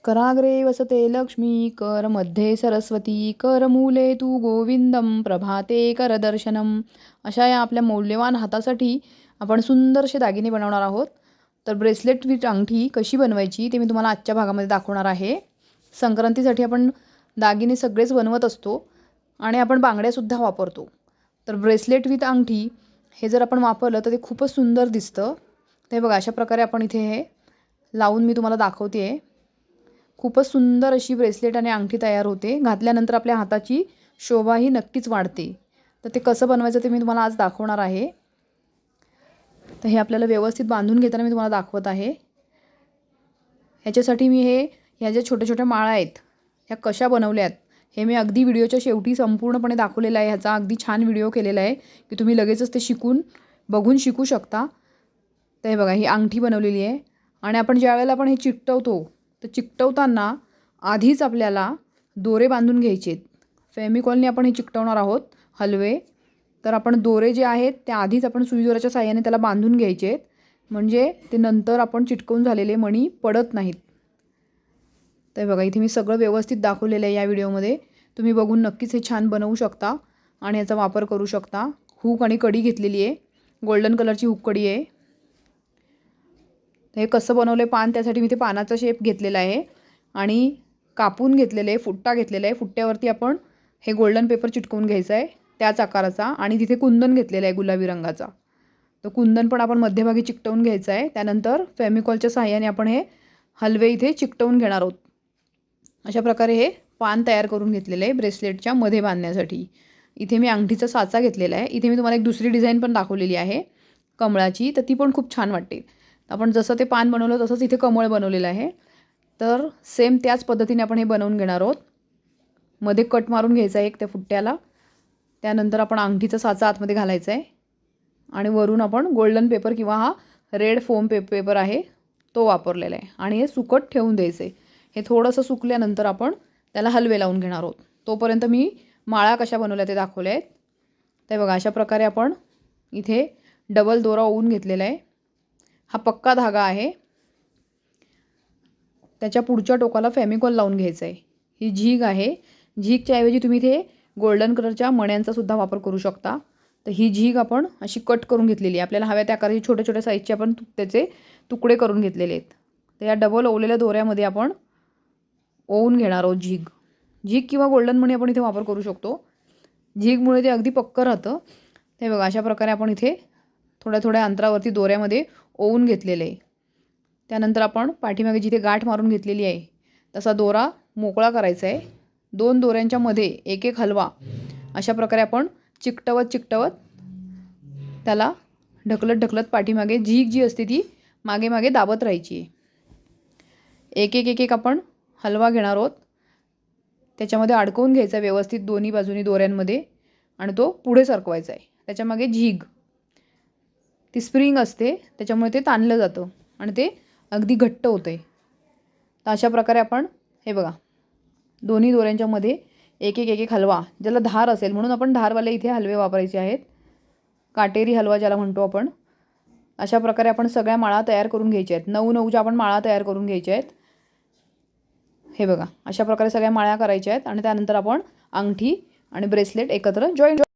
कराग्रे वसते लक्ष्मी कर मध्ये सरस्वती कर मूले तू गोविंदम प्रभाते कर दर्शनम. अशा या आपल्या मौल्यवान हातासाठी आपण सुंदरसे दागिने बनवणार आहोत. तर ब्रेसलेट विथ अंगठी कशी बनवायची ते मी तुम्हाला आजच्या भागामध्ये दाखवणार आहे. संक्रांतीसाठी आपण दागिने सगळेच बनवत असतो आणि आपण बांगड्यासुद्धा वापरतो. तर ब्रेसलेट विथ अंगठी हे जर आपण वापरलं तर ते खूपच सुंदर दिसतं. ते बघा अशा प्रकारे आपण इथे हे लावून मी तुम्हाला दाखवते आहे. खूपच सुंदर अशी ब्रेसलेट आणि अंगठी तयार होते. घातल्यानंतर आपल्या हाताची शोभाही नक्कीच वाढते. तर ते कसं बनवायचं ते मी तुम्हाला आज दाखवणार आहे. तर हे आपल्याला व्यवस्थित बांधून घेताना मी तुम्हाला दाखवत आहे. ह्याच्यासाठी मी ह्या ज्या छोट्या छोट्या माळा आहेत ह्या कशा बनवल्यात हे मी अगदी व्हिडिओच्या शेवटी संपूर्णपणे दाखवलेलं आहे. ह्याचा अगदी छान व्हिडिओ केलेला आहे की तुम्ही लगेचच ते बघून शिकू शकता. तर हे बघा ही अंगठी बनवलेली आहे आणि आपण ज्यावेळेला आपण हे चिकटवतो तर चिकटवताना आधीच आपल्याला दोरे बांधून घ्यायचे आहेत. फेमिकॉलने आपण हे चिकटवणार आहोत हलवे. तर आपण दोरे जे आहेत ते आधीच आपण सुई दोऱ्याच्या साहाय्याने त्याला बांधून घ्यायचे आहेत, म्हणजे ते नंतर आपण चिटकवून झालेले मणी पडत नाहीत. तर बघा इथे मी सगळं व्यवस्थित दाखवलेलं आहे या व्हिडिओमध्ये. तुम्ही बघून नक्कीच हे छान बनवू शकता आणि याचा वापर करू शकता. हुक आणि कडी घेतलेली आहे, गोल्डन कलरची हुक कडी आहे. हे कसं बनवलं आहे पान, त्यासाठी मी ते पानाचा शेप घेतलेला आहे आणि कापून घेतलेलं आहे, फुट्टा घेतलेला आहे. फुट्ट्यावरती आपण हे गोल्डन पेपर चिटकवून घ्यायचं आहे त्याच आकाराचा. आणि तिथे कुंदन घेतलेला आहे गुलाबी रंगाचा. तर कुंदन पण आपण मध्यभागी चिकटवून घ्यायचं आहे. त्यानंतर फेमिकॉलच्या साहाय्याने आपण हे हलवे इथे चिकटवून घेणार आहोत. अशा प्रकारे हे पान तयार करून घेतलेलं आहे ब्रेसलेटच्या मध्ये बांधण्यासाठी. इथे मी अंगठीचा साचा घेतलेला आहे. इथे मी तुम्हाला एक दुसरी डिझाईन पण दाखवलेली आहे कमळाची, तर ती पण खूप छान वाटते. आपण जसं ते पान बनवलं तसंच इथे कमळ बनवलेलं आहे. तर सेम त्याच पद्धतीने आपण हे बनवून घेणार आहोत. मध्ये कट मारून घ्यायचा आहे एक त्या फुट्ट्याला. त्यानंतर आपण अंगठीचा साचा आतमध्ये घालायचा आहे आणि वरून आपण गोल्डन पेपर किंवा हा रेड फोम पेपर आहे तो वापरलेला आहे आणि हे सुकट ठेवून द्यायचं आहे. हे थोडंसं सुकल्यानंतर आपण त्याला हलवे लावून घेणार आहोत. तोपर्यंत मी माळा कशा बनवल्या ते दाखवल्या आहेत. ते बघा अशा प्रकारे आपण इथे डबल दोरा ओवून घेतलेला आहे. हा पक्का धागा आहे. त्याच्या पुढच्या टोकाला फेमिकॉल लावून घ्यायचं आहे. ही झीग आहे. झीगच्या ऐवजी तुम्ही इथे गोल्डन कलरच्या मण्यांचा सुद्धा वापर करू शकता. तर ही झीग आपण अशी कट करून घेतलेली आहे. आपल्याला हव्या त्या आकाराची छोट्या छोट्या साईजचे आपण त्याचे तुकडे करून घेतलेले आहेत. तर या डबल ओवलेल्या दोऱ्यामध्ये आपण ओवून घेणार आहोत झीग किंवा गोल्डन मणी आपण इथे वापर करू शकतो. झीगमुळे ते अगदी पक्कं राहतं. ते बघा अशा प्रकारे आपण इथे थोड्या थोड्या अंतरावरती दोऱ्यामध्ये ओवून घेतलेलं आहे. त्यानंतर आपण पाठीमागे जिथे गाठ मारून घेतलेली आहे तसा दोरा मोकळा करायचा आहे. दोन दोऱ्यांच्या मध्ये एक एक हलवा अशा प्रकारे आपण चिकटवत त्याला ढकलत पाठीमागे झीग जी असते ती मागे मागे दाबत राहायची आहे. एक एक आपण हलवा घेणार आहोत. त्याच्यामध्ये अडकवून घ्यायचा व्यवस्थित दोन्ही बाजूनी दोऱ्यांमध्ये आणि तो पुढे सरकवायचा आहे. त्याच्यामागे झीग ती स्प्रिंग असते त्याच्यामुळे ते ताणलं जातं आणि ते अगदी घट्ट होतं आहे. तर अशा प्रकारे आपण हे बघा दोन्ही दोऱ्यांच्या मध्ये एक एक हलवा, ज्याला धार असेल म्हणून आपण धारवाले इथे हलवे वापरायचे आहेत. काटेरी हलवा ज्याला म्हणतो आपण. अशा प्रकारे आपण सगळ्या माळा तयार करून घ्यायच्या आहेत. 9 आपण माळा तयार करून घ्यायच्या आहेत. हे बघा अशा प्रकारे सगळ्या माळ्या करायच्या आहेत आणि त्यानंतर आपण अंगठी आणि ब्रेसलेट एकत्र जॉईन